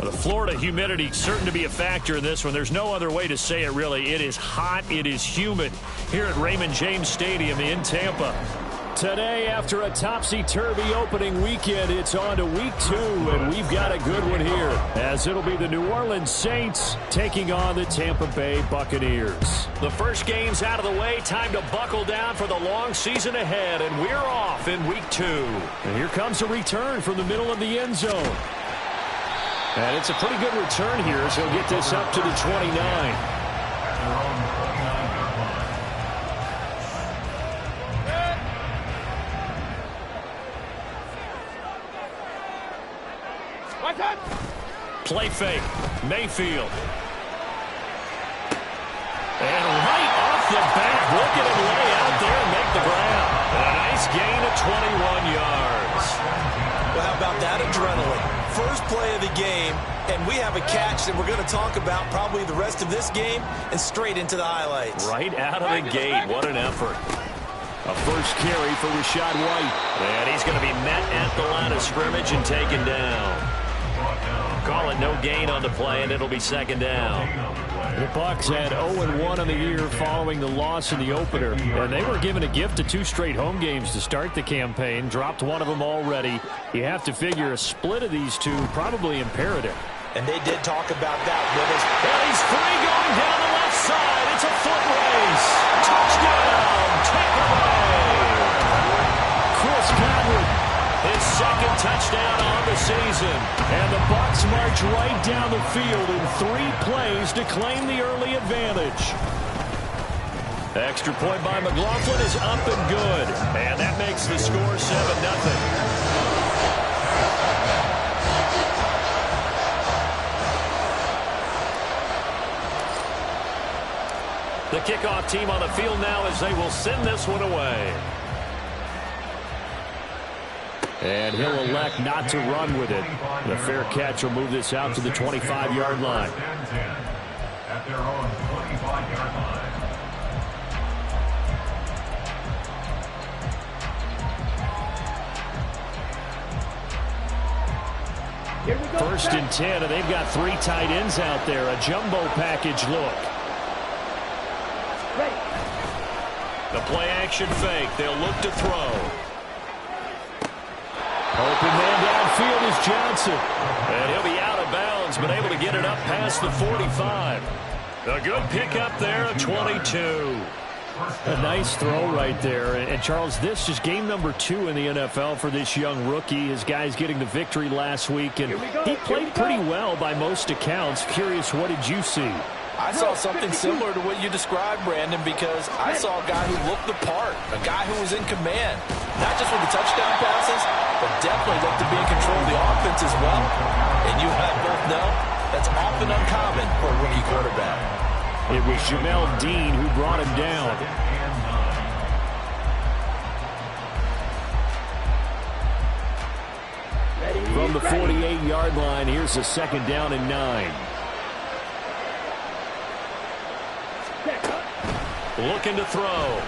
The Florida humidity certain to be a factor in this one. There's no other way to say it, really. It is hot. It is humid here at Raymond James Stadium in Tampa. Today, after a topsy-turvy opening weekend, it's on to week 2, and we've got a good one here, as it'll be the New Orleans Saints taking on the Tampa Bay Buccaneers. The first game's out of the way. Time to buckle down for the long season ahead, and we're off in week 2. And here comes a return from the middle of the end zone. And it's a pretty good return here, as he'll get this up to the 29. Play fake. Mayfield. And right off the bat, look at him lay out there and make the grab. And a nice gain of 21 yards. Well, how about that adrenaline? First play of the game, and we have a catch that we're going to talk about probably the rest of this game and straight into the highlights. Right out of the gate. What an effort. A first carry for Rachaad White. And he's going to be met at the line of scrimmage and taken down. Call it no gain on the play, and it'll be second down. The Bucs had 0-1 on the year following the loss in the opener, and they were given a gift of 2 straight home games to start the campaign. Dropped one of them already. You have to figure a split of these two probably imperative. And they did talk about that with us. And he's free going down the left side. It's a foot race. Touchdown, Tampa Bay. Chris Godwin, his second touchdown on the season. And the Bucs march right down the field in 3 plays to claim the early advantage. Extra point by McLaughlin is up and good. And that makes the score 7-0. The kickoff team on the field now as they will send this one away. And he'll elect not to run with it. The fair catch will move this out to the 25-yard line. At their own 25-yard line. First and 10, and they've got 3 tight ends out there. A jumbo package look. The play-action fake. They'll look to throw. Open man downfield is Johnson. And he'll be out of bounds, but able to get it up past the 45. A good pickup there, a 22. A nice throw right there. And, Charles, this is game number 2 in the NFL for this young rookie. His guys getting the victory last week, and he played pretty well by most accounts. Curious, what did you see? I saw something similar to what you described, Brandon, because I saw a guy who looked the part, a guy who was in command, not just with the touchdown passes, but definitely looked to be in control of the offense as well. And you and I both know that's often uncommon for a rookie quarterback. It was Jamel Dean who brought him down. From the 48-yard line, here's a second down and 9. Looking to throw.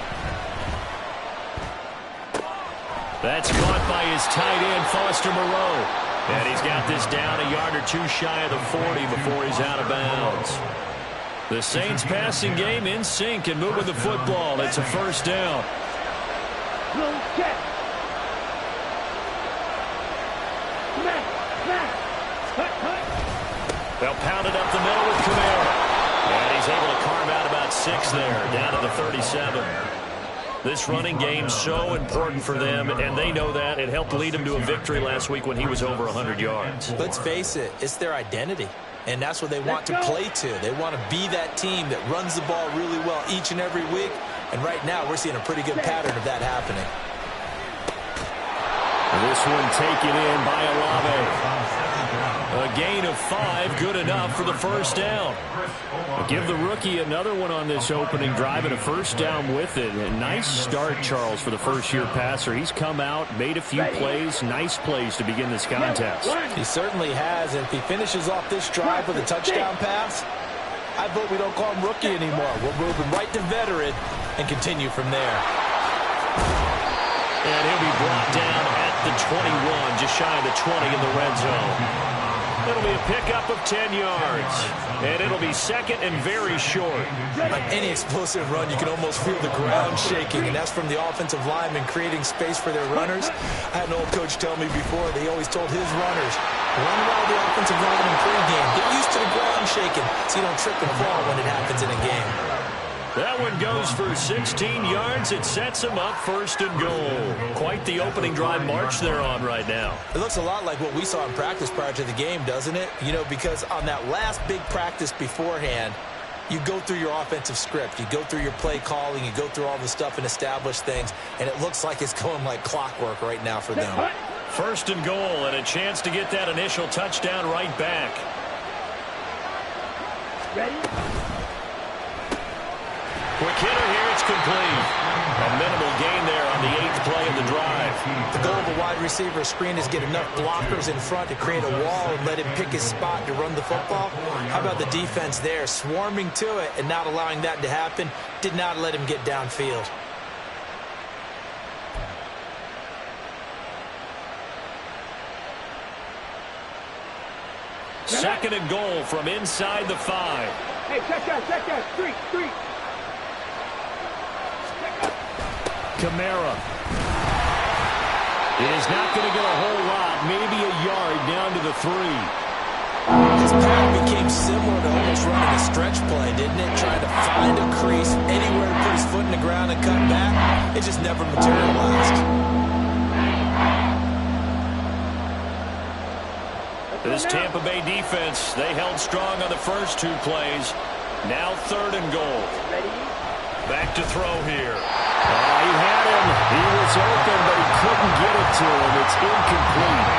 That's caught by his tight end, Foster Moreau. And he's got this down a yard or 2 shy of the 40 before he's out of bounds. The Saints passing game in sync and moving the football. It's a first down. They'll pound it up the middle with Kamara. And he's able to carve out about 6 there, down to the 37. This running game so important for them, and they know that. It helped lead them to a victory last week when he was over 100 yards. Let's face it, it's their identity, and that's what they want to play to. They want to be that team that runs the ball really well each and every week, and right now we're seeing a pretty good pattern of that happening. This one taken in by Olave. A gain of 5, good enough for the first down. Give the rookie another one on this opening drive and a first down with it. A nice start, Charles, for the first-year passer. He's come out, made a few plays, nice plays to begin this contest. He certainly has, and if he finishes off this drive with a touchdown pass, I vote we don't call him rookie anymore. We'll move him right to veteran and continue from there. And he'll be brought down at the 21, just shy of the 20 in the red zone. It'll be a pickup of 10 yards. And it'll be second and very short. On any explosive run, you can almost feel the ground shaking, and that's from the offensive linemen creating space for their runners. I had an old coach tell me before, they always told his runners, run around the offensive line in pregame. Get used to the ground shaking so you don't trip and fall when it happens in a game. That one goes for 16 yards. It sets him up first and goal. Quite the opening drive march they're on right now. It looks a lot like what we saw in practice prior to the game, doesn't it? You know, because on that last big practice beforehand, you go through your offensive script. You go through your play calling. You go through all the stuff and establish things. And it looks like it's going like clockwork right now for them. First and goal and a chance to get that initial touchdown right back. Ready? Quick hitter here, it's complete. A minimal gain there on the 8th play of the drive. The goal of a wide receiver screen is get enough blockers in front to create a wall and let him pick his spot to run the football. How about the defense there, swarming to it and not allowing that to happen? Did not let him get downfield. Second and goal from inside the 5. Hey, check that. Street. Kamara is not going to get a whole lot, maybe a yard down to the 3. His path became similar to almost running a stretch play, didn't it? Trying to find a crease, anywhere to put his foot in the ground and cut back. It just never materialized. This Tampa Bay defense, they held strong on the first 2 plays. Now third and goal. Back to throw here. He had him. He was open, but he couldn't get it to him. It's incomplete.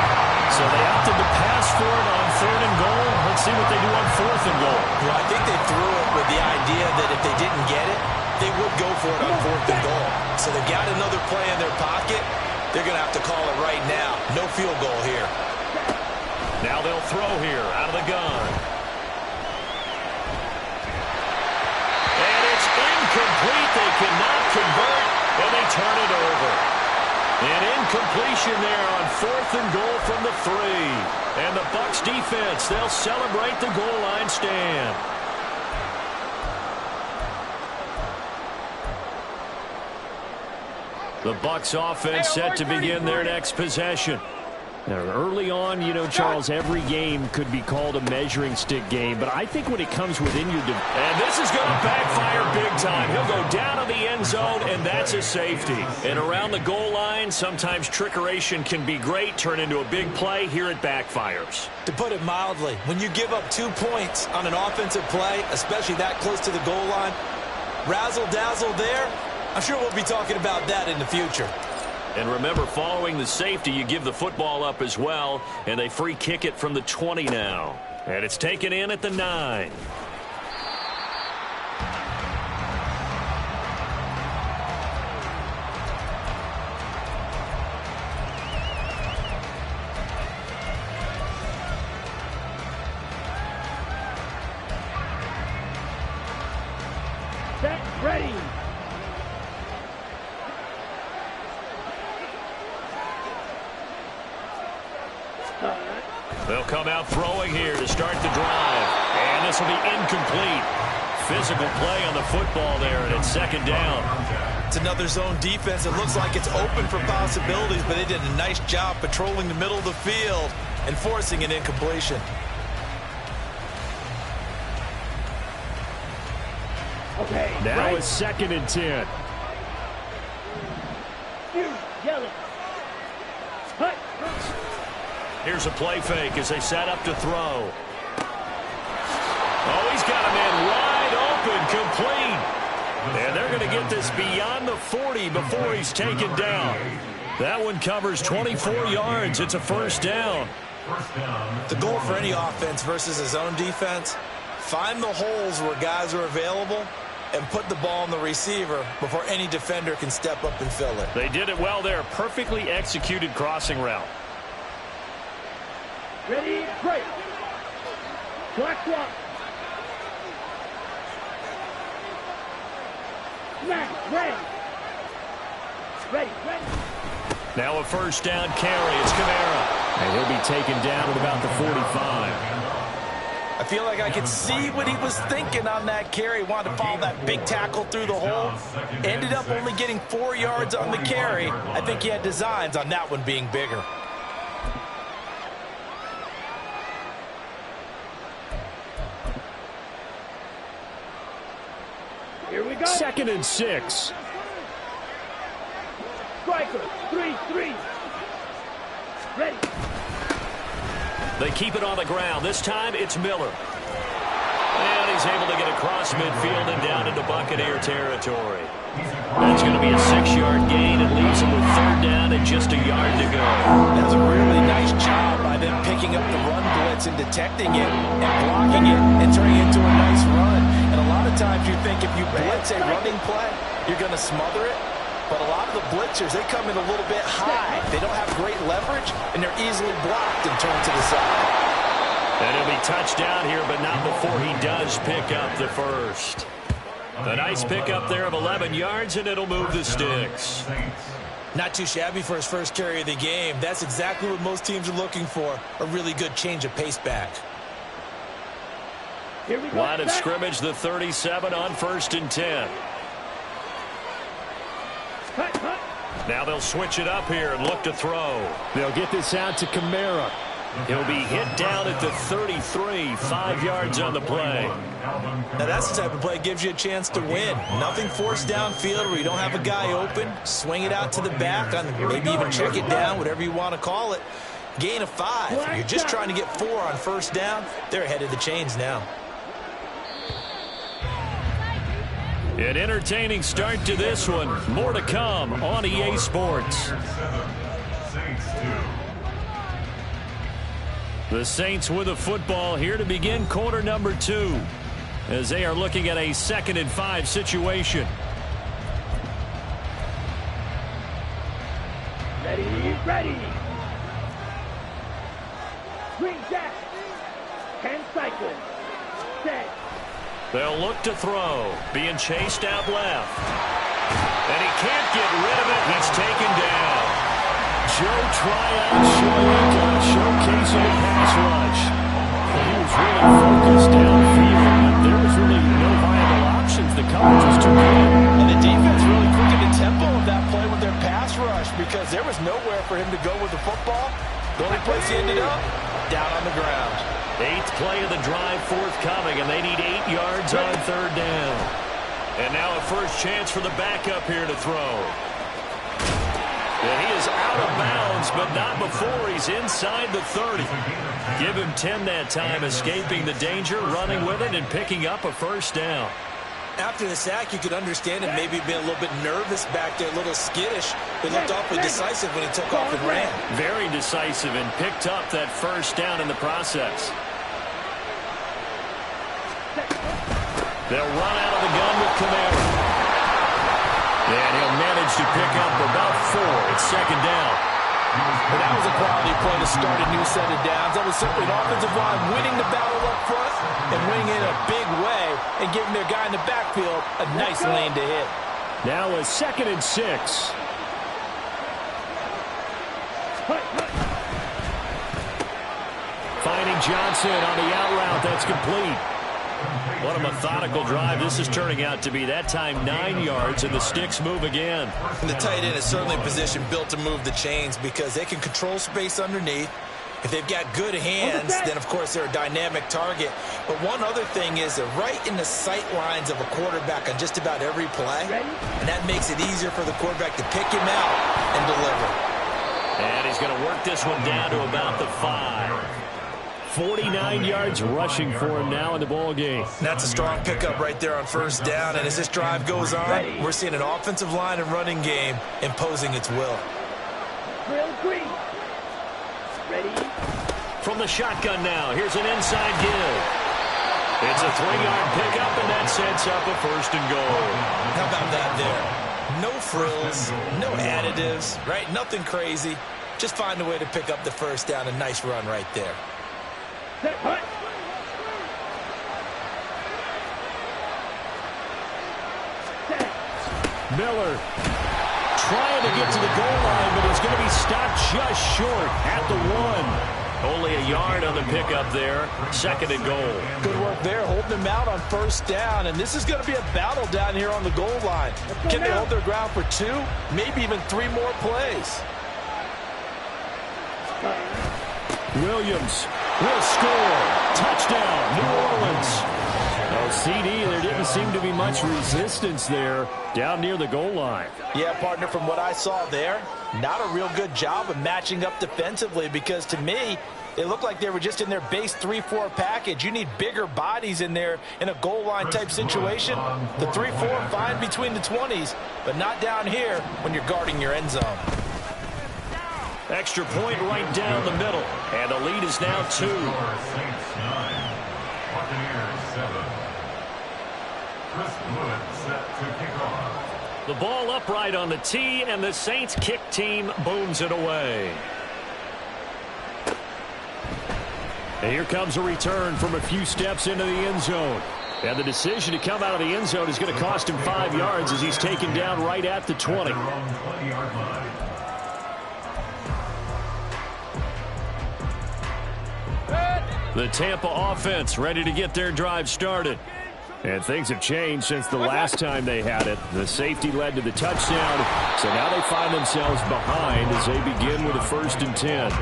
So they opted to pass for it on third and goal. Let's see what they do on fourth and goal. Well, I think they threw it with the idea that if they didn't get it, they would go for it on fourth and goal. So they've got another play in their pocket. They're going to have to call it right now. No field goal here. Now they'll throw here out of the gun. And it's incomplete. They cannot convert, and they turn it over. An incompletion there on fourth and goal from the 3. And the Bucs defense, they'll celebrate the goal line stand. The Bucs offense set to begin their next possession. Now, early on, you know, Charles, every game could be called a measuring stick game, but I think when it comes within your... And this is going to backfire big time. He'll go down to the end zone, and that's a safety. And around the goal line, sometimes trickeration can be great, turn into a big play. Here it backfires. To put it mildly, when you give up 2 points on an offensive play, especially that close to the goal line, razzle-dazzle there, I'm sure we'll be talking about that in the future. And remember, following the safety, you give the football up as well, and they free kick it from the 20 now. And it's taken in at the 9. Set, ready. They'll come out throwing here to start the drive. And this will be incomplete. Physical play on the football there, and it's second down. It's another zone defense. It looks like it's open for possibilities, but they did a nice job patrolling the middle of the field and forcing an incompletion. Okay. Now right. it's second and 10. Yellow. Hut. Here's a play fake as they set up to throw. Oh, he's got a man wide open, complete. And they're going to get this beyond the 40 before he's taken down. That one covers 24 yards. It's a first down. The goal for any offense versus a zone defense, find the holes where guys are available and put the ball on the receiver before any defender can step up and fill it. They did it well there. Perfectly executed crossing route. Ready, break. Clock. Smash, ready. Ready. Now a first down carry. It's Kamara. And he'll be taken down at about the 45. I feel like I could see what he was thinking on that carry. Wanted to follow that big tackle through the hole. Ended up only getting 4 yards on the carry. I think he had designs on that one being bigger. Here we go. 2nd and 6. Striker, 3-3. Ready. They keep it on the ground. This time it's Miller. And he's able to get across midfield and down into Buccaneer territory. That's going to be a 6-yard gain and leaves him with 3rd down and just a yard to go. That's a really nice job by them picking up the run blitz and detecting it and blocking it and turning it into a nice run. And a lot of times you think if you blitz a running play, you're going to smother it. But a lot of the blitzers, they come in a little bit high. They don't have great leverage, and they're easily blocked and turned to the side. And he'll be touchdown here, but not before he does pick up the first. A nice pickup there of 11 yards, and it'll move the sticks. Not too shabby for his first carry of the game. That's exactly what most teams are looking for, a really good change of pace back. Here we go. Line of scrimmage, the 37 on 1st and 10. Now they'll switch it up here and look to throw. They'll get this out to Kamara. He'll be hit down at the 33, 5 yards on the play. Now that's the type of play that gives you a chance to win. Nothing forced downfield where you don't have a guy open. Swing it out to the back, on maybe even check it down, whatever you want to call it. Gain of 5. You're just trying to get 4 on 1st down. They're ahead of the chains now. An entertaining start to this one. More to come on EA Sports. The Saints with a football here to begin quarter number 2 as they are looking at a 2nd and 5 situation. Ready. Green jack. 10 cycles. Set. They'll look to throw. Being chased out left. And he can't get rid of it. He's taken down. Joe Tryout showcasing a pass rush. He was really focused downfield, but there was really no viable options. The coverage was too good. And the defense really quickened the tempo of that play with their pass rush because there was nowhere for him to go with the football. The only place he ended up, down on the ground. 8th play of the drive forthcoming, and they need 8 yards on 3rd down. And now a first chance for the backup here to throw. And he is out of bounds, but not before he's inside the 30. Give him 10 that time, escaping the danger, running with it, and picking up a first down. After the sack, you could understand him maybe being a little bit nervous back there, a little skittish. He looked awfully decisive when he took off and ran. Very decisive and picked up that first down in the process. They'll run out of the gun with Kamara. And he'll manage to pick up about 4. It's 2nd down. But that was a quality play to start a new set of downs. That was simply an offensive line winning the battle up front and winning it in a big way and giving their guy in the backfield a nice lane to hit. Now a 2nd and 6. Finding Johnson on the out route. That's complete. What a methodical drive this is turning out to be. That time 9 yards, and the sticks move again. And the tight end is certainly a position built to move the chains because they can control space underneath. If they've got good hands, then, of course, they're a dynamic target. But one other thing is they're right in the sight lines of a quarterback on just about every play. And that makes it easier for the quarterback to pick him out and deliver. And he's going to work this one down to about the 5. 49 yards rushing for him now in the ball game. That's a strong pickup right there on 1st down. And as this drive goes on, we're seeing an offensive line and running game imposing its will. Green. Ready. From the shotgun now, here's an inside give. It's a 3-yard pickup, and that sets up a 1st and goal. How about that there? No frills, no additives, right? Nothing crazy. Just find a way to pick up the 1st down. A nice run right there. Set. Hut. Miller trying to get to the goal line, but it's going to be stopped just short at the 1. Only a yard on the pickup there. 2nd and goal. Good work there, holding them out on 1st down. And this is going to be a battle down here on the goal line. Can they hold their ground for 2, maybe even 3 more plays? Williams will score. Touchdown, New Orleans. Oh, CD, there didn't seem to be much resistance there down near the goal line. Yeah, partner, from what I saw there, not a real good job of matching up defensively, because to me, it looked like they were just in their base 3-4 package. You need bigger bodies in there in a goal line type situation. The 3-4 fine between the 20s, but not down here when you're guarding your end zone. Extra point right down the middle, and the lead is now 2. The ball upright on the tee, and the Saints kick team booms it away. And here comes a return from a few steps into the end zone. And the decision to come out of the end zone is going to cost him 5 yards as he's taken down right at the 20. The Tampa offense ready to get their drive started. And things have changed since the last time they had it. The safety led to the touchdown, so now they find themselves behind as they begin with a 1st and 10.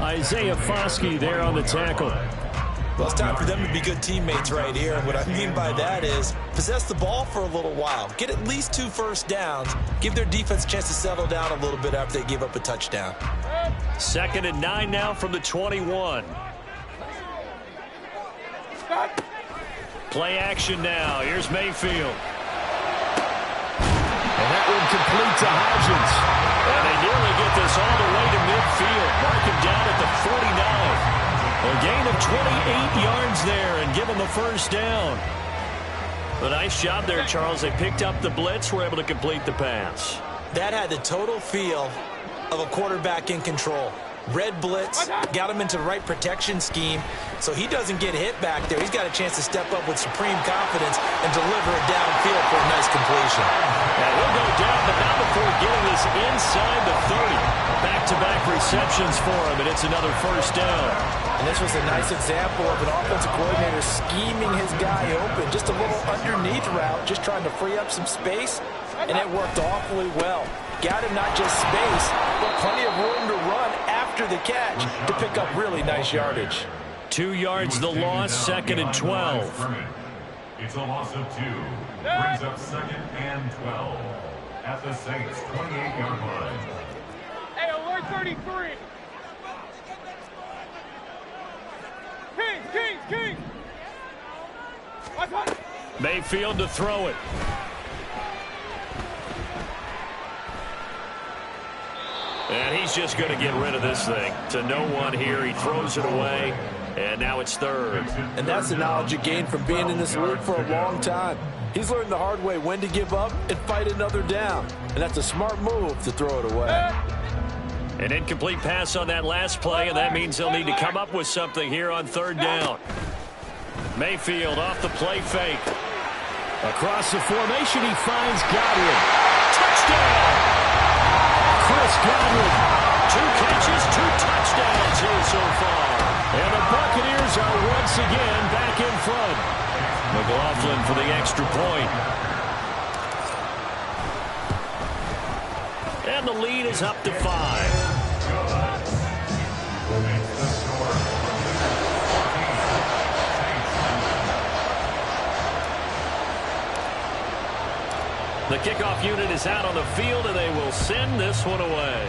Isaiah Foskey there on the tackle. Well, it's time for them to be good teammates right here. And what I mean by that is possess the ball for a little while. Get at least 2 first downs. Give their defense a chance to settle down a little bit after they give up a touchdown. 2nd and 9 now from the 21. Play action now. Here's Mayfield. And that one complete to Hodgins. And they nearly get this all the way to midfield. Mark him down at the 49. A gain of 28 yards there and give him a 1st down. A nice job there, Charles. They picked up the blitz, were able to complete the pass. That had the total feel of a quarterback in control. Red blitz, got him into the right protection scheme, so he doesn't get hit back there. He's got a chance to step up with supreme confidence and deliver it downfield for a nice completion. And he'll go down, but not before getting this inside the 30. Back-to-back receptions for him, and it's another 1st down. And this was a nice example of an offensive coordinator scheming his guy open. Just a little underneath route, just trying to free up some space, and it worked awfully well. Got him not just space, but plenty of room to run after the catch to pick up really nice yardage. 2 yards the loss, 2nd and 12. It's a loss of 2. Brings up 2nd and 12 at the Saints' 28-yard line. Hey, alert 33. King. Mayfield to throw it. And he's just going to get rid of this thing. To no one here. He throws it away. And now it's 3rd. And that's the knowledge you gain from being in this league for a long time. He's learned the hard way when to give up and fight another down. And that's a smart move to throw it away. An incomplete pass on that last play, and that means they'll need to come up with something here on 3rd down. Mayfield off the play fake. Across the formation, he finds Godwin. Touchdown! Chris Godwin. 2 catches, 2 touchdowns here so far. And the Buccaneers are once again back in front. McLaughlin for the extra point. And the lead is up to 5. The kickoff unit is out on the field, and they will send this one away.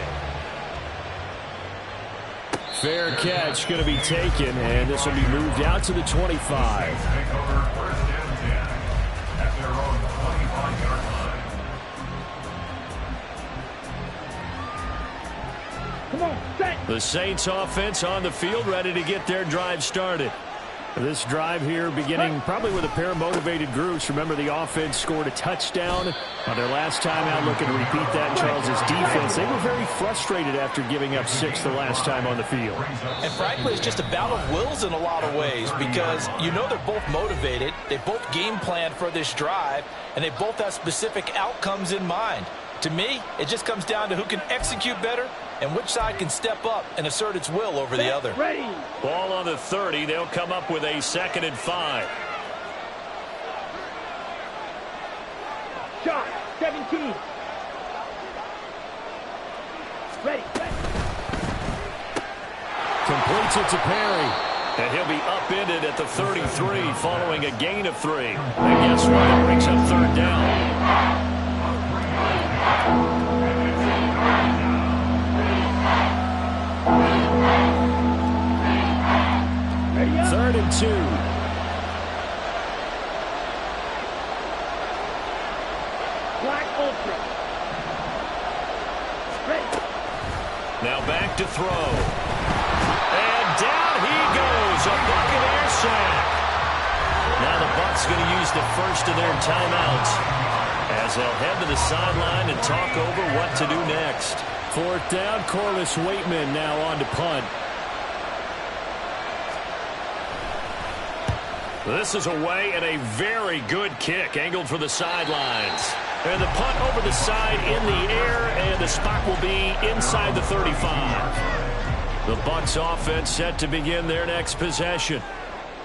Fair catch going to be taken, and this will be moved out to the 25. The Saints offense on the field, ready to get their drive started. This drive here beginning probably with a pair of motivated groups. Remember, the offense scored a touchdown on their last time out. Looking to repeat that in Charles's defense. They were very frustrated after giving up 6 the last time on the field. And frankly, it's just a battle of wills in a lot of ways, because you know they're both motivated. They both game planned for this drive, and they both have specific outcomes in mind. To me, it just comes down to who can execute better and which side can step up and assert its will over the other. Ready. Ball on the 30. They'll come up with a 2nd and 5. Shot. 17. Ready. Completes it to Perry. And he'll be upended at the 33 following a gain of 3. And guess what? That brings up 3rd down. 3rd and 2. Black Ultra. Ready. Now back to throw. And down he goes. A Buccaneer sack. Now the Bucs going to use the first of their timeouts as they'll head to the sideline and talk over what to do next. 4th down. Corliss Waitman now on to punt. This is away and a very good kick angled for the sidelines. And the punt over the side in the air, and the spot will be inside the 35. The Bucs offense set to begin their next possession.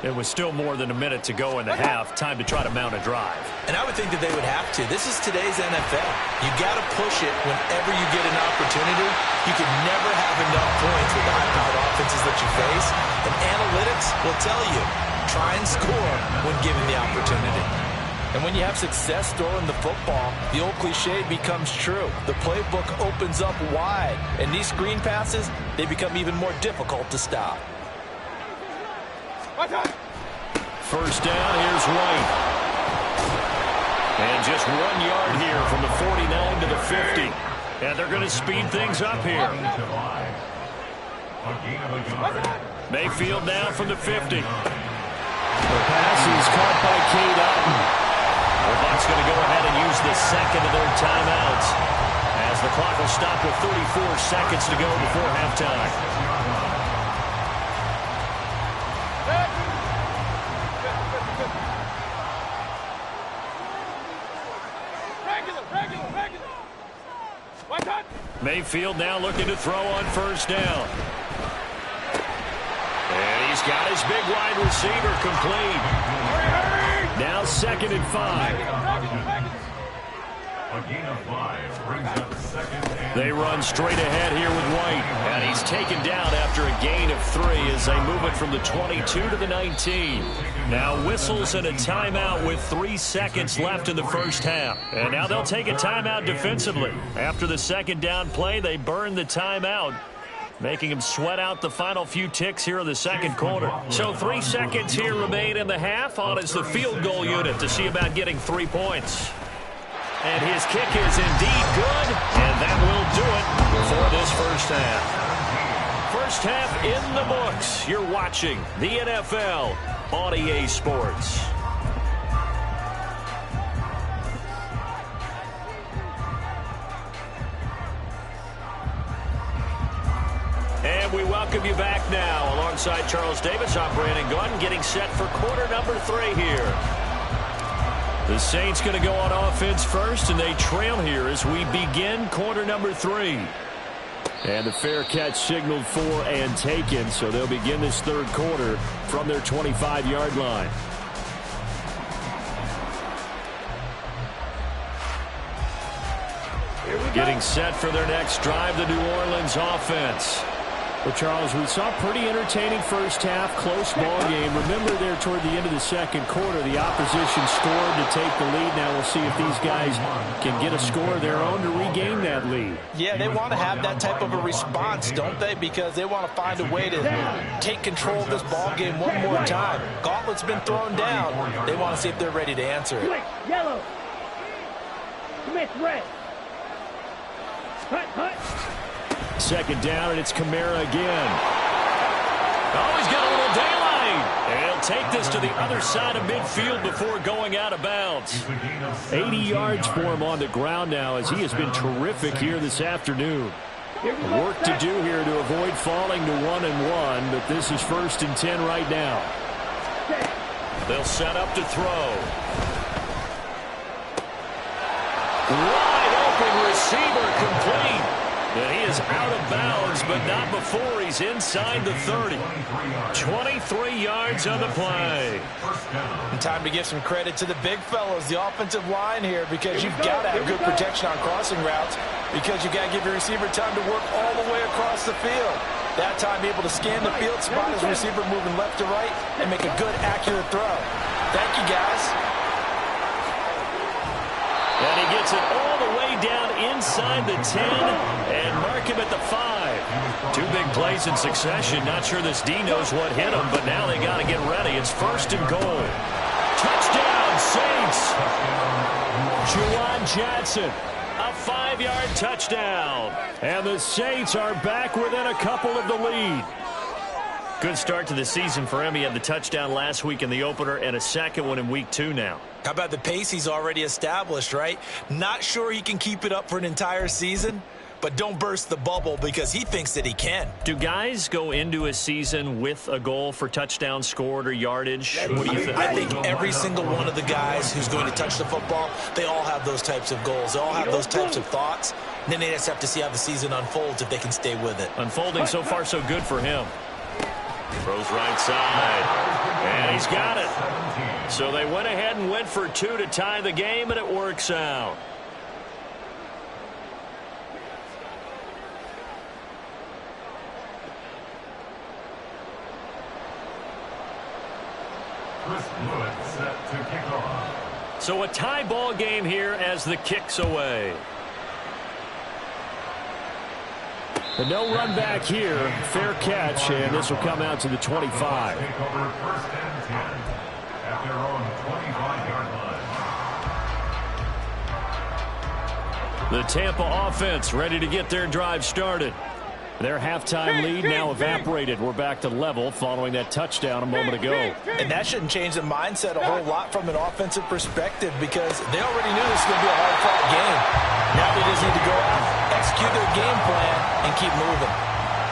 It was still more than a minute to go in the half. Time to try to mount a drive. And I would think that they would have to. This is today's NFL. You got to push it whenever you get an opportunity. You can never have enough points with the high-powered offenses that you face. And analytics will tell you, try and score when given the opportunity. And when you have success throwing the football, the old cliche becomes true. The playbook opens up wide. And these screen passes, they become even more difficult to stop. 1st down, here's White. And just 1 yard here from the 49 to the 50. And they're going to speed things up here. Mayfield down from the 50. The pass is caught by Cade Otton. The Bucs going to go ahead and use the 2nd of their timeouts as the clock will stop with 34 seconds to go before halftime. Mayfield now looking to throw on 1st down. And he's got his big wide receiver complete. Now 2nd and 5. A gain of 5 brings up 2nd and They run straight ahead here with White. And he's taken down after a gain of 3 as they move it from the 22 to the 19. Now whistles and a timeout with 3 seconds left in the 1st half. And now they'll take a timeout defensively. After the 2nd down play, they burn the timeout, making them sweat out the final few ticks here in the 2nd quarter. So 3 seconds here remain in the half. On is the field goal unit to see about getting 3 points. And his kick is indeed good, and that will do it for this 1st half. 1st half in the books. You're watching the NFL on EA Sports. And we welcome you back now. Alongside Charles Davis, I'm Brandon Gunn, getting set for quarter number 3 here. The Saints going to go on offense first, and they trail here as we begin quarter number 3. And the fair catch signaled for and taken, so they'll begin this 3rd quarter from their 25-yard line. Getting set for their next drive, the New Orleans offense. Well, Charles, we saw a pretty entertaining 1st half, close ball game. Remember there toward the end of the 2nd quarter, the opposition scored to take the lead. Now we'll see if these guys can get a score of their own to regain that lead. Yeah, they want to have that type of a response, don't they? Because they want to find a way to take control of this ball game one more time. Gauntlet's been thrown down. They want to see if they're ready to answer it. Yellow. Smith, red. Hut. 2nd down, and it's Kamara again. Oh, he's got a little daylight. And he'll take this to the other side of midfield before going out of bounds. 80 yards for him on the ground now as he has been terrific here this afternoon. Work to do here to avoid falling to 1-1, but this is 1st and 10 right now. They'll set up to throw. Wide open receiver is out of bounds, but not before he's inside the 30. 23 yards on the play. And time to give some credit to the big fellows, the offensive line here, because you've got to have good protection on crossing routes, because you've got to give your receiver time to work all the way across the field. That time able to scan the field, spot his receiver moving left to right, and make a good, accurate throw. Thank you, guys. And he gets it all the way down inside the 10 and mark him at the 5. Two big plays in succession. Not sure this D knows what hit him, but now they got to get ready. It's 1st and goal. Touchdown, Saints. Juwan Johnson. A 5-yard touchdown. And the Saints are back within a couple of the lead. Good start to the season for him. He had the touchdown last week in the opener and a second one in week 2 now. How about the pace he's already established, right? Not sure he can keep it up for an entire season, but don't burst the bubble because he thinks that he can. Do guys go into a season with a goal for touchdowns scored or yardage? What do you think? I think every single one of the guys who's going to touch the football, they all have those types of goals. They all have those types of thoughts. And then they just have to see how the season unfolds if they can stay with it. Unfolding so far so good for him. Throws right side. And he's got it. So they went ahead and went for 2 to tie the game, and it works out. Set to kick off. So a tie ball game here as the kick's away. But no run back here. Fair catch, and this will come out to the 25. Take over 1st and 10 at their own 25-yard line. The Tampa offense ready to get their drive started. Their halftime lead now evaporated. We're back to level following that touchdown a moment ago. And that shouldn't change the mindset a whole lot from an offensive perspective because they already knew this was going to be a hard-fought game. Now they just need to go out, execute their game plan, and keep moving.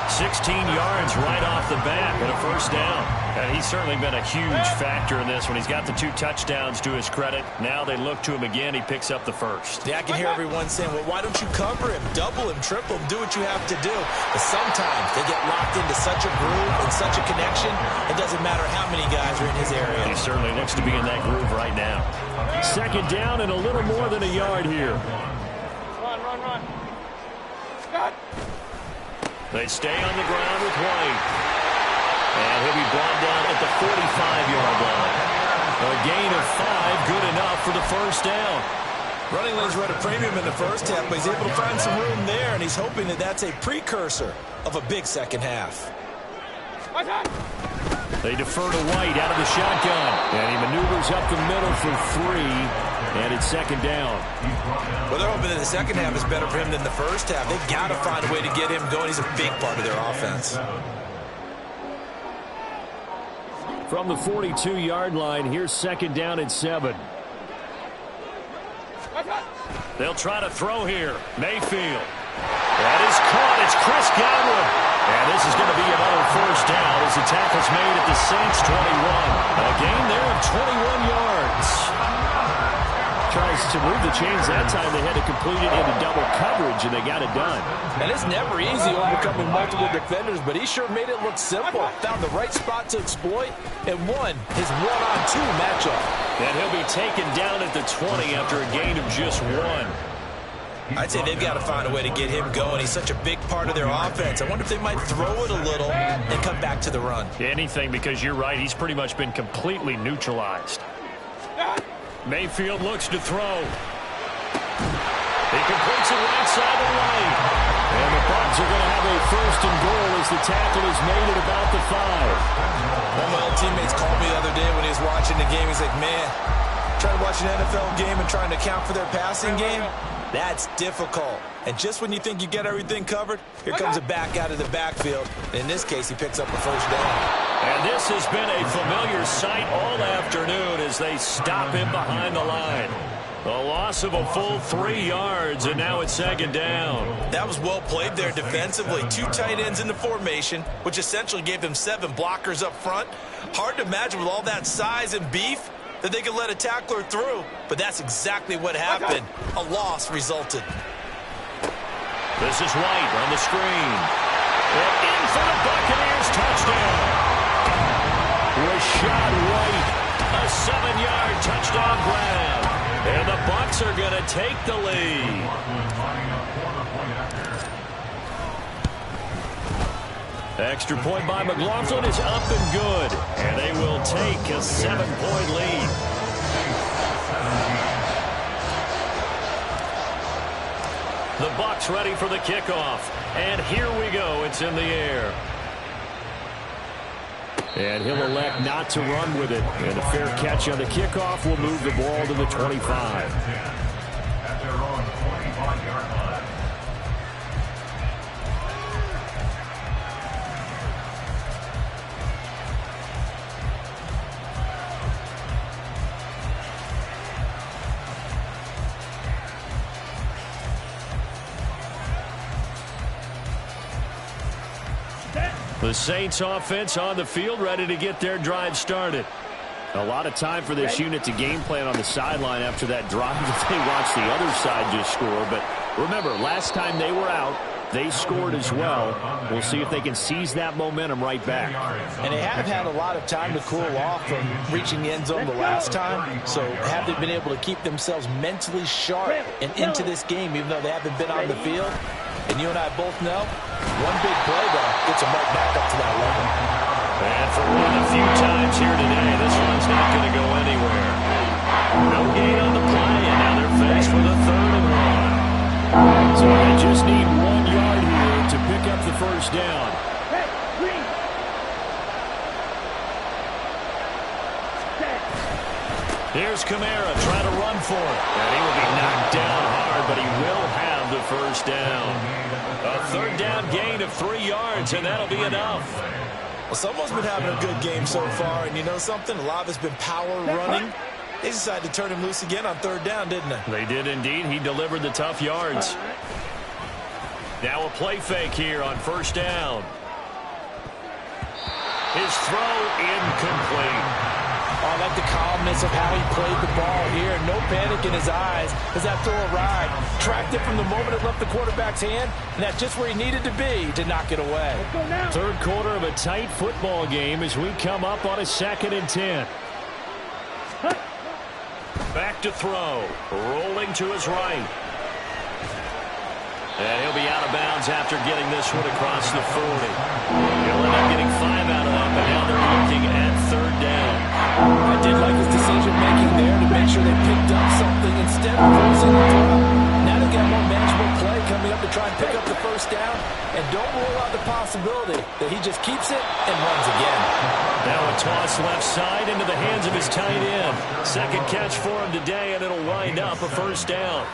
16 yards right off the bat and a 1st down. And he's certainly been a huge factor in this when he's got the 2 touchdowns to his credit. Now they look to him again. He picks up the 1st. Yeah, I can hear everyone saying, well, why don't you cover him, double him, triple him, do what you have to do. But sometimes they get locked into such a groove and such a connection, it doesn't matter how many guys are in his area. He certainly looks to be in that groove right now. 2nd down and a little more than a yard here. Run. Scott. They stay on the ground with White. And he'll be brought down at the 45-yard line. A gain of 5, good enough for the 1st down. Running lanes were at a premium in the first half, but he's able to find some room there, and he's hoping that that's a precursor of a big second half. They defer to White out of the shotgun. And he maneuvers up the middle for 3. And it's 2nd down. Well, they're hoping that the second half is better for him than the first half. They've got to find a way to get him going. He's a big part of their offense. From the 42-yard line, here's 2nd down and 7. They'll try to throw here. Mayfield. That is caught. It's Chris Godwin. And this is going to be another 1st down as the tackle's made at the Saints 21. A gain there of 21 yards. Tries to move the chains that time. They had to complete it into double coverage, and they got it done. And it's never easy overcoming multiple defenders, but he sure made it look simple. Found the right spot to exploit and won his one-on-2 matchup. And he'll be taken down at the 20 after a gain of just 1. I'd say they've got to find a way to get him going. He's such a big part of their offense. I wonder if they might throw it a little and come back to the run. Anything, because you're right. He's pretty much been completely neutralized. Mayfield looks to throw. He completes it right side of the lane. And the Bucs are going to have a 1st and goal as the tackle is made at about the 5. One of my old teammates called me the other day when he was watching the game. He's like, man, trying to watch an NFL game and trying to account for their passing game, that's difficult. And just when you think you get everything covered, here comes a back out of the backfield. In this case, he picks up a 1st down. And this has been a familiar sight all afternoon as they stop him behind the line. A loss of a full 3 yards, and now it's 2nd down. That was well played there defensively. 2 tight ends in the formation, which essentially gave them 7 blockers up front. Hard to imagine with all that size and beef that they could let a tackler through, but that's exactly what happened. A loss resulted. This is White on the screen. And in for the Buccaneers touchdown. Rashad White, a 7-yard touchdown grab. And the Bucs are going to take the lead. Extra point by McLaughlin is up and good. And they will take a 7-point lead. The Bucs ready for the kickoff. And here we go. It's in the air. And he'll elect not to run with it. And a fair catch on the kickoff will move the ball to the 25. At their own 25-yard line. The Saints offense on the field, ready to get their drive started. A lot of time for this unit to game plan on the sideline after that drive that they watched the other side just score. But remember, last time they were out, they scored as well. We'll see if they can seize that momentum right back. And they have had a lot of time to cool off from reaching the end zone the last time. So have they been able to keep themselves mentally sharp and into this game, even though they haven't been on the field? And you and I both know, one big play, though, gets them right back up to that level. And for one of the few times here today, this one's not going to go anywhere. No gain on the play, and now they're faced with a 3rd and 1. So they just need 1 yard here to pick up the first down. Here's Kamara trying to run for it. And he will be knocked down hard, but he will have the first down. A 3rd down gain of 3 yards, and that'll be enough. Well, someone's been having a good game so far, and you know something? A lot of it's been power running. They decided to turn him loose again on 3rd down, didn't they? They did indeed. He delivered the tough yards. Now a play fake here on 1st down. His throw incomplete. I like the calmness of how he played the ball here. No panic in his eyes as that throw arrived. Tracked it from the moment it left the quarterback's hand, and that's just where he needed to be to knock it away. 3rd quarter of a tight football game as we come up on a 2nd and 10. Back to throw. Rolling to his right. And he'll be out of bounds after getting this one across the 40. He'll end up getting 5 out of that, but now they're looking at 3rd down. I did like his decision-making there to make sure they picked up something instead of forcing the throw. Now they've got more manageable play coming up to try and pick up the 1st down. And don't rule out the possibility that he just keeps it and runs again. Now a toss left side into the hands of his tight end. 2nd catch for him today, and it'll wind up a 1st down.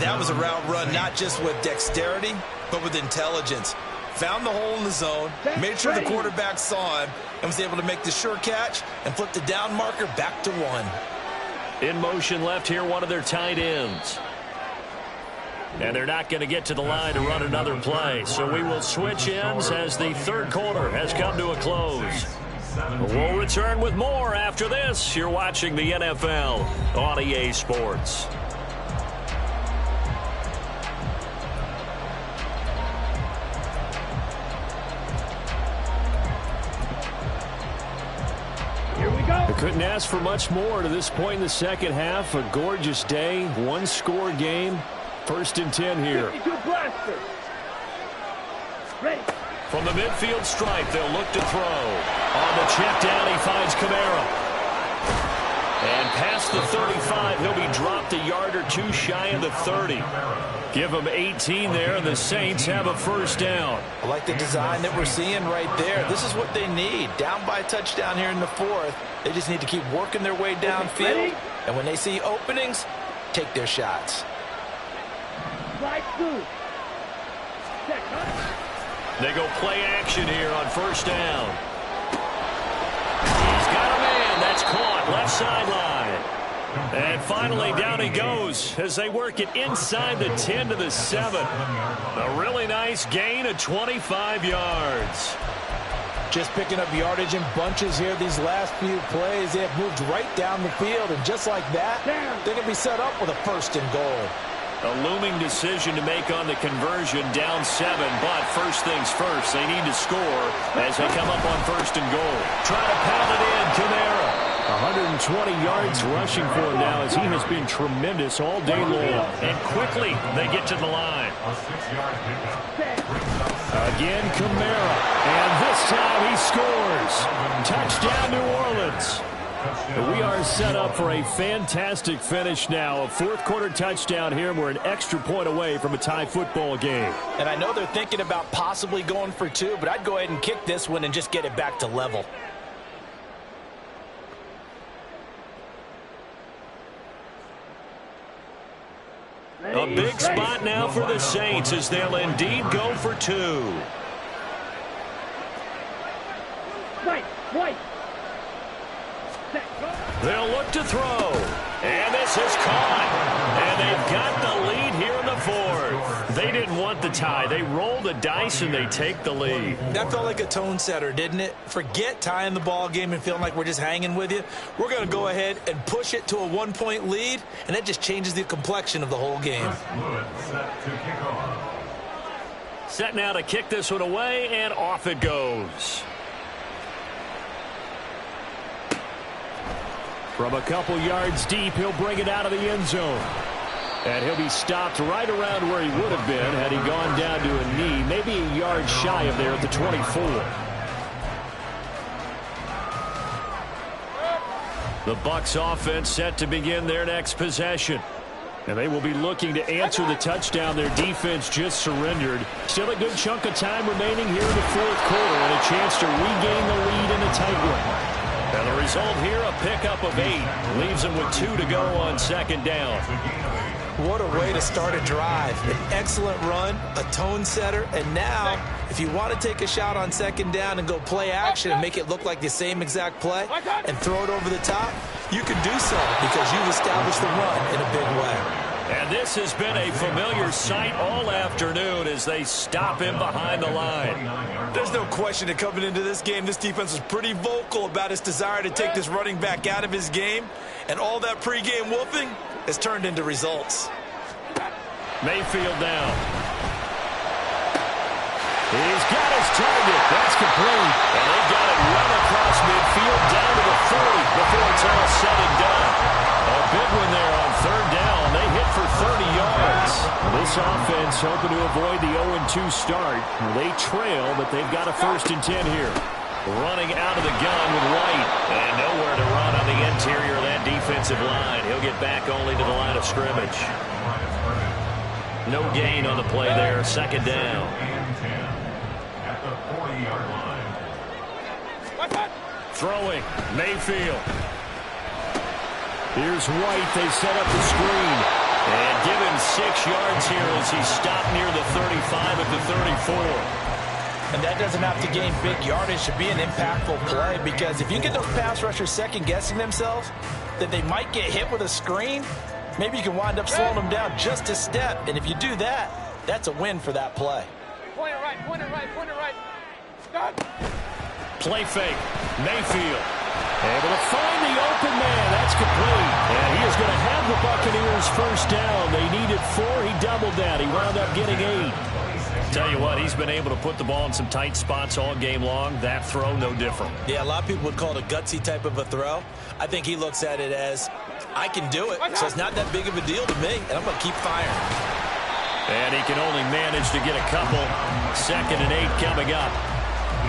That was a route run not just with dexterity, but with intelligence. Found the hole in the zone, made sure the quarterback saw him, and was able to make the sure catch and flip the down marker back to 1. In motion left here, one of their tight ends. And they're not going to get to the line to run another play. So we will switch ends as the 3rd quarter has come to a close. We'll return with more after this. You're watching the NFL on EA Sports. I couldn't ask for much more to this point in the 2nd half. A gorgeous day, 1-score game. 1st and 10 here. From the midfield stripe, they'll look to throw. On the check down, he finds Kamara. And past the 35, he'll be dropped a yard or 2 shy of the 30. Give them 18 there, and the Saints have a 1st down. I like the design that we're seeing right there. This is what they need. Down by a touchdown here in the 4th. They just need to keep working their way downfield. And when they see openings, take their shots. They go play action here on 1st down. He's got a man. That's caught. Left sideline. And finally, down he goes as they work it inside the 10 to the 7. A really nice gain of 25 yards. Just picking up yardage in bunches here these last few plays. They have moved right down the field, and just like that, they're going to be set up with a 1st and goal. A looming decision to make on the conversion, down 7, but first things first, they need to score as they come up on 1st and goal. Try to pound it in, Kamara. 120 yards rushing for him now as he has been tremendous all day long. And quickly, they get to the line. Again, Kamara. And this time he scores. Touchdown, New Orleans. We are set up for a fantastic finish now. A 4th quarter touchdown here, and we're an extra point away from a tie football game. And I know they're thinking about possibly going for 2, but I'd go ahead and kick this one and just get it back to level. A big spot now for the Saints as they'll indeed go for 2. White. They'll look to throw. And this is caught. And they've got the lead here in the 4th. They didn't want the tie. They roll the dice and they take the lead. That felt like a tone setter, didn't it? Forget tying the ball game and feeling like we're just hanging with you. We're going to go ahead and push it to a 1-point lead, and that just changes the complexion of the whole game. Set now to kick this one away, and off it goes. From a couple yards deep, he'll bring it out of the end zone. And he'll be stopped right around where he would have been had he gone down to a knee, maybe a yard shy of there at the 24. The Bucs offense set to begin their next possession. And they will be looking to answer the touchdown their defense just surrendered. Still a good chunk of time remaining here in the 4th quarter and a chance to regain the lead in a tight one. And the result here, a pickup of 8. Leaves them with 2 to go on 2nd down. What a way to start a drive. An excellent run, a tone setter, and now, if you want to take a shot on 2nd down and go play action and make it look like the same exact play and throw it over the top, you can do so because you've established the run in a big way. And this has been a familiar sight all afternoon as they stop him behind the line. There's no question that coming into this game, this defense was pretty vocal about its desire to take this running back out of his game. And all that pregame wolfing has turned into results. Mayfield down. He's got his target. That's complete. And they got it run across midfield down to the 40 before it's all said and done. A big one there on 3rd down. They hit for 30 yards. This offense hoping to avoid the 0-2 start. They trail, but they've got a 1st and 10 here. Running out of the gun with White. And nowhere to run on the interior of that defensive line. He'll get back only to the line of scrimmage. No gain on the play there. 2nd down. At the 40-yard line. Throwing. Mayfield. Here's White. They set up the screen. And give him 6 yards here as he's stopped near the 35 at the 34. And that doesn't have to gain big yardage to be an impactful play, because if you get those pass rushers second-guessing themselves that they might get hit with a screen, maybe you can wind up slowing them down just a step. And if you do that, that's a win for that play. Point it right. Play fake. Mayfield. Able to find the open man. That's complete. And he is going to have the Buccaneers 1st down. They needed 4. He doubled that. He wound up getting 8. Tell you what, he's been able to put the ball in some tight spots all game long. That throw, no different. Yeah, a lot of people would call it a gutsy type of a throw. I think he looks at it as, I can do it, so it's not that big of a deal to me, and I'm going to keep firing. And he can only manage to get a couple. 2nd and 8 coming up.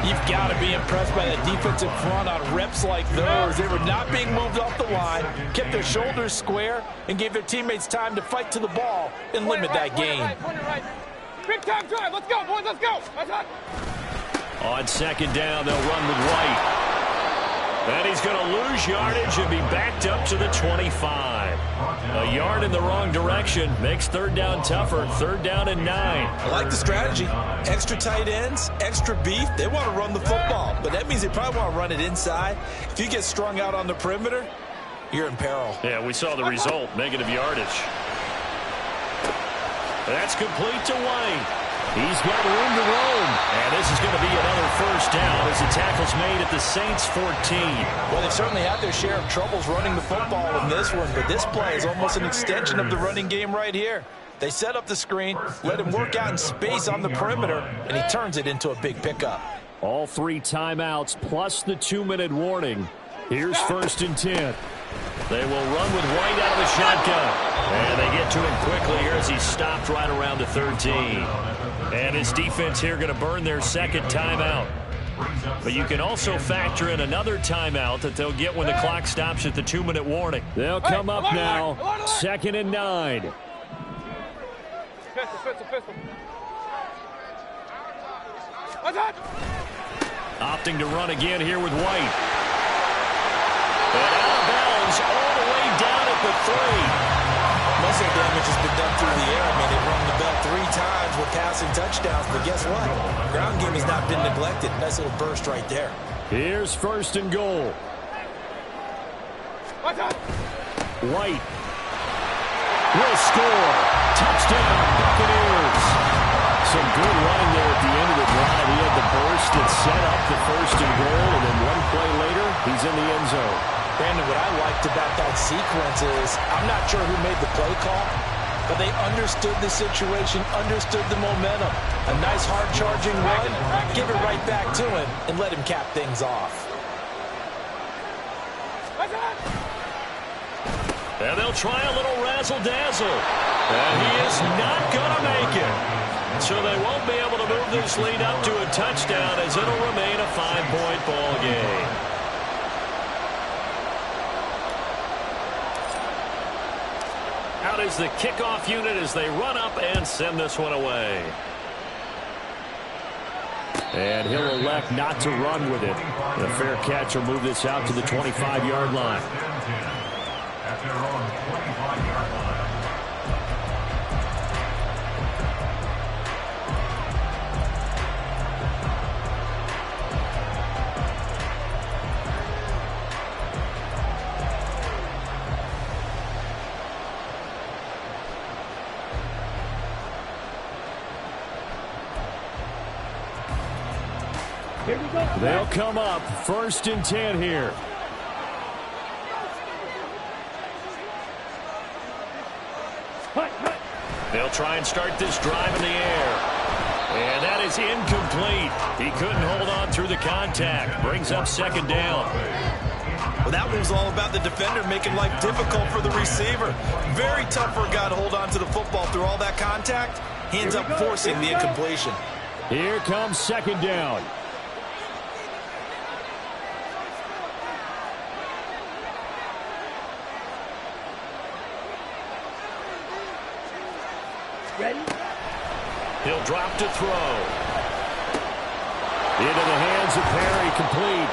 You've got to be impressed by the defensive front on reps like those. They were not being moved off the line, kept their shoulders square, and gave their teammates time to fight to the ball and limit that gain. Big time drive. Let's go, boys. Let's go. On 2nd down, they'll run with White. And he's going to lose yardage and be backed up to the 25. A yard in the wrong direction makes 3rd down tougher. 3rd down and 9. I like the strategy. Extra tight ends, extra beef. They want to run the football, but that means they probably want to run it inside. If you get strung out on the perimeter, you're in peril. Yeah, we saw the result. Negative yardage. That's complete to White. He's got room to roam. And this is going to be another 1st down as the tackle's made at the Saints 14. Well, they certainly had their share of troubles running the football in this one, but this play is almost an extension of the running game right here. They set up the screen, let him work out in space on the perimeter, and he turns it into a big pickup. All 3 timeouts plus the 2-minute warning. Here's 1st and 10. They will run with White out of the shotgun. And they get to him quickly here as he's stopped right around the 13. And his defense here going to burn their 2nd timeout. But you can also factor in another timeout that they'll get when the clock stops at the 2-minute warning. They'll come up now. 2nd and 9. Pistol. Opting to run again here with White. And out of bounds all the way down at the 3. Muscle damage has been done through the air. I mean, they've rung the bell 3 times with passing touchdowns, but guess what? Ground game has not been neglected. Nice little burst right there. Here's 1st and goal. White will score. Touchdown, Buccaneers. Some good running there at the end of the drive. He had the burst that set up the 1st and goal, and then one play later, he's in the end zone. Brandon, what I liked about that sequence is I'm not sure who made the play call, but they understood the situation, understood the momentum. A nice hard-charging run, give it right back to him, and let him cap things off. And they'll try a little razzle-dazzle. And he is not going to make it. So they won't be able to move this lead up to a touchdown as it'll remain a 5-point ball game. Out is the kickoff unit as they run up and send this one away. And he'll elect not to run with it. The fair catch will move this out to the 25-yard line. At their own 25-yard line. They'll come up 1st and 10 here. They'll try and start this drive in the air. And that is incomplete. He couldn't hold on through the contact. Brings up 2nd down. Well, that was all about the defender making life difficult for the receiver. Very tough for a guy to hold on to the football through all that contact. He ends up forcing the incompletion. Here comes 2nd down. Ready? He'll drop to throw. Into the hands of Perry, complete.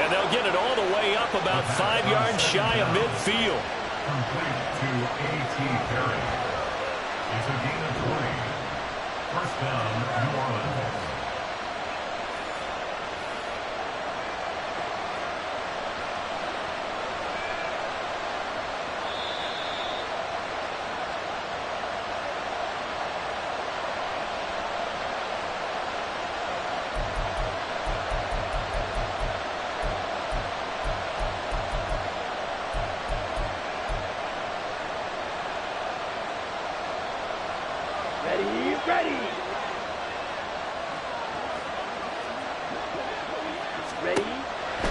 And they'll get it all the way up about 5 yards shy of midfield. Complete to A.T. Perry. It's a gain of 20. 1st down, New Orleans.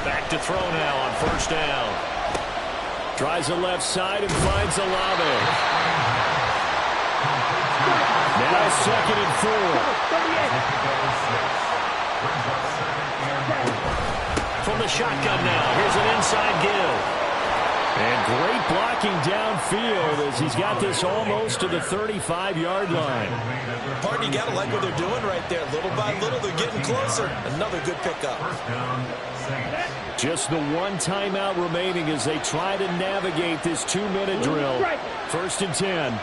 Back to throw now on 1st down. Tries the left side and finds Olave. Now 2nd and 4. From the shotgun now. Here's an inside give. And great blocking downfield as he's got this almost to the 35-yard line. Partner, you got to like what they're doing right there. Little by little, they're getting closer. Another good pickup. Just the 1 timeout remaining as they try to navigate this 2-minute drill. 1st and 10.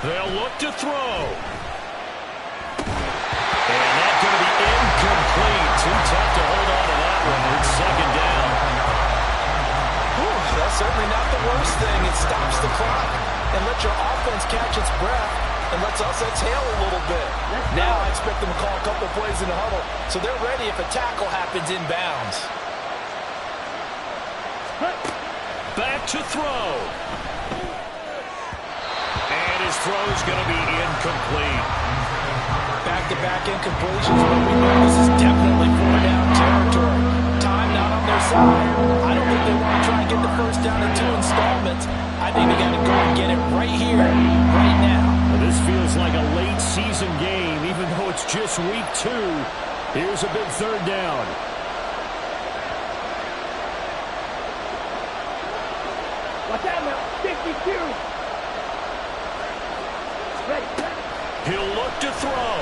They'll look to throw. And that's going to be incomplete. Too tough to hold on to that one. It's 2nd down. That's certainly not the worst thing. It stops the clock and lets your offense catch its breath and lets us exhale a little bit. Now I expect them to call a couple plays in the huddle so they're ready if a tackle happens inbounds. Back to throw. throw's going to be incomplete. Back-to-back incompletions, but we know this is definitely four-down territory. Time not on their side. I don't think they want to try and get the first down in 2 installments. I think they got to go and get it right here, right now. Well, this feels like a late season game, even though it's just week 2. Here's a big third down. Watch out now. 52. Ready. He'll look to throw.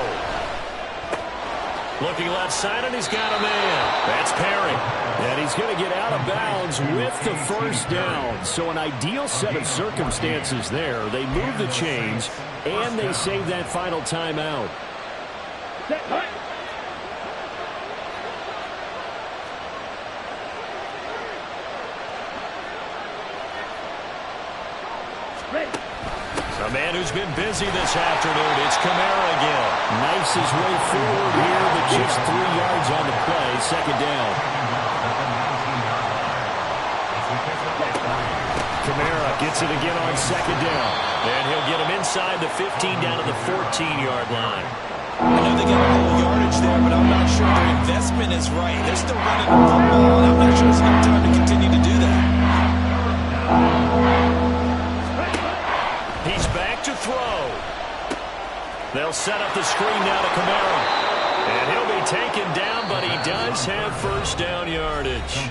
Looking left side, and he's got a man. That's Perry. And he's going to get out of bounds with the first down. So an ideal set of circumstances there. They move the chains, and they save that final timeout. Set. Hut. Ready. A man who's been busy this afternoon. It's Kamara again. Knifes his way forward here, but just 3 yards on the play. Second down. Kamara gets it again on second down. And he'll get him inside the 15 down to the 14-yard line. I know they got a little yardage there, but I'm not sure their investment is right. They're still running the football, and I'm not sure it's enough time to continue to do that. He's back to throw. They'll set up the screen now to Kamara. And he'll be taken down, but he does have first down yardage.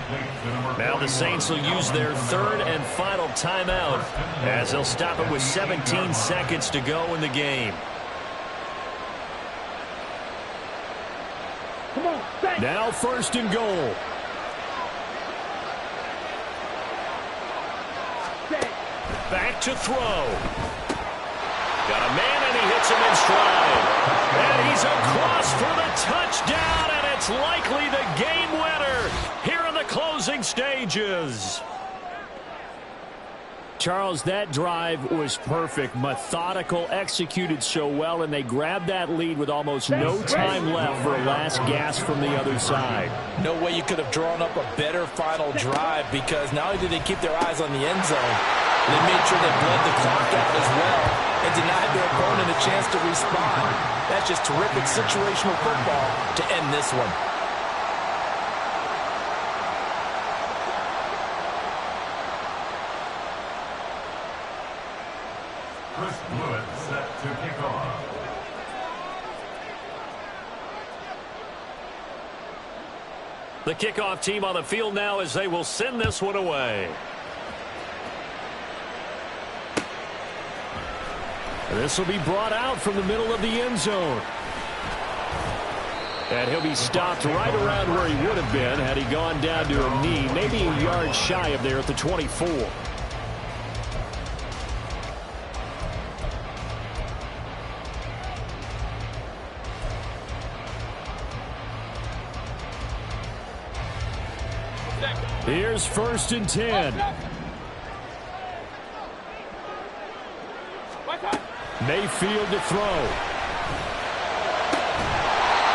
Now the Saints will use their third and final timeout as they'll stop it with 17 seconds to go in the game. Come on. Set. Now first and goal. Set. Back to throw. Got a man, and he hits him in stride. And he's across for the touchdown, and it's likely the game winner here in the closing stages. Charles, that drive was perfect. Methodical, executed so well, and they grabbed that lead with almost no time left for a last gasp from the other side. No way you could have drawn up a better final drive, because not only did they keep their eyes on the end zone, they made sure they bled the clock out as well and denied their opponent a chance to respond. That's just terrific situational football to end this one. Chris Blewett set to kick off. The kickoff team on the field now as they will send this one away. This will be brought out from the middle of the end zone. And he'll be stopped right around where he would have been had he gone down to a knee, maybe a yard shy of there at the 24. Here's first and 10. Mayfield to throw.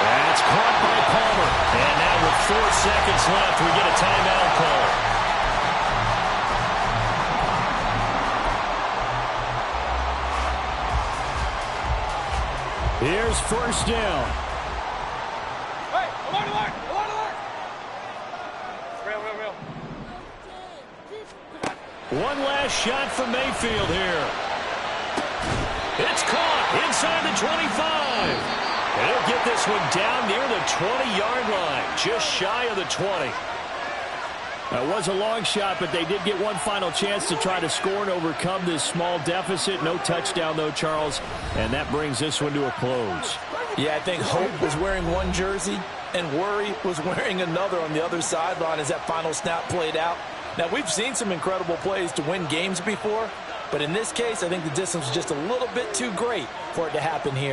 That's caught by Palmer. And now with 4 seconds left, we get a timeout call. Here's first down. Hey, alert, alert, alert, alert. Real. One last shot for Mayfield here. It's caught inside the 25. And he'll get this one down near the 20-yard line, just shy of the 20. That was a long shot, but they did get one final chance to try to score and overcome this small deficit. No touchdown, though, Charles, and that brings this one to a close. Yeah, I think hope was wearing one jersey and worry was wearing another on the other sideline as that final snap played out. Now, we've seen some incredible plays to win games before, but in this case, I think the distance was just a little bit too great for it to happen here.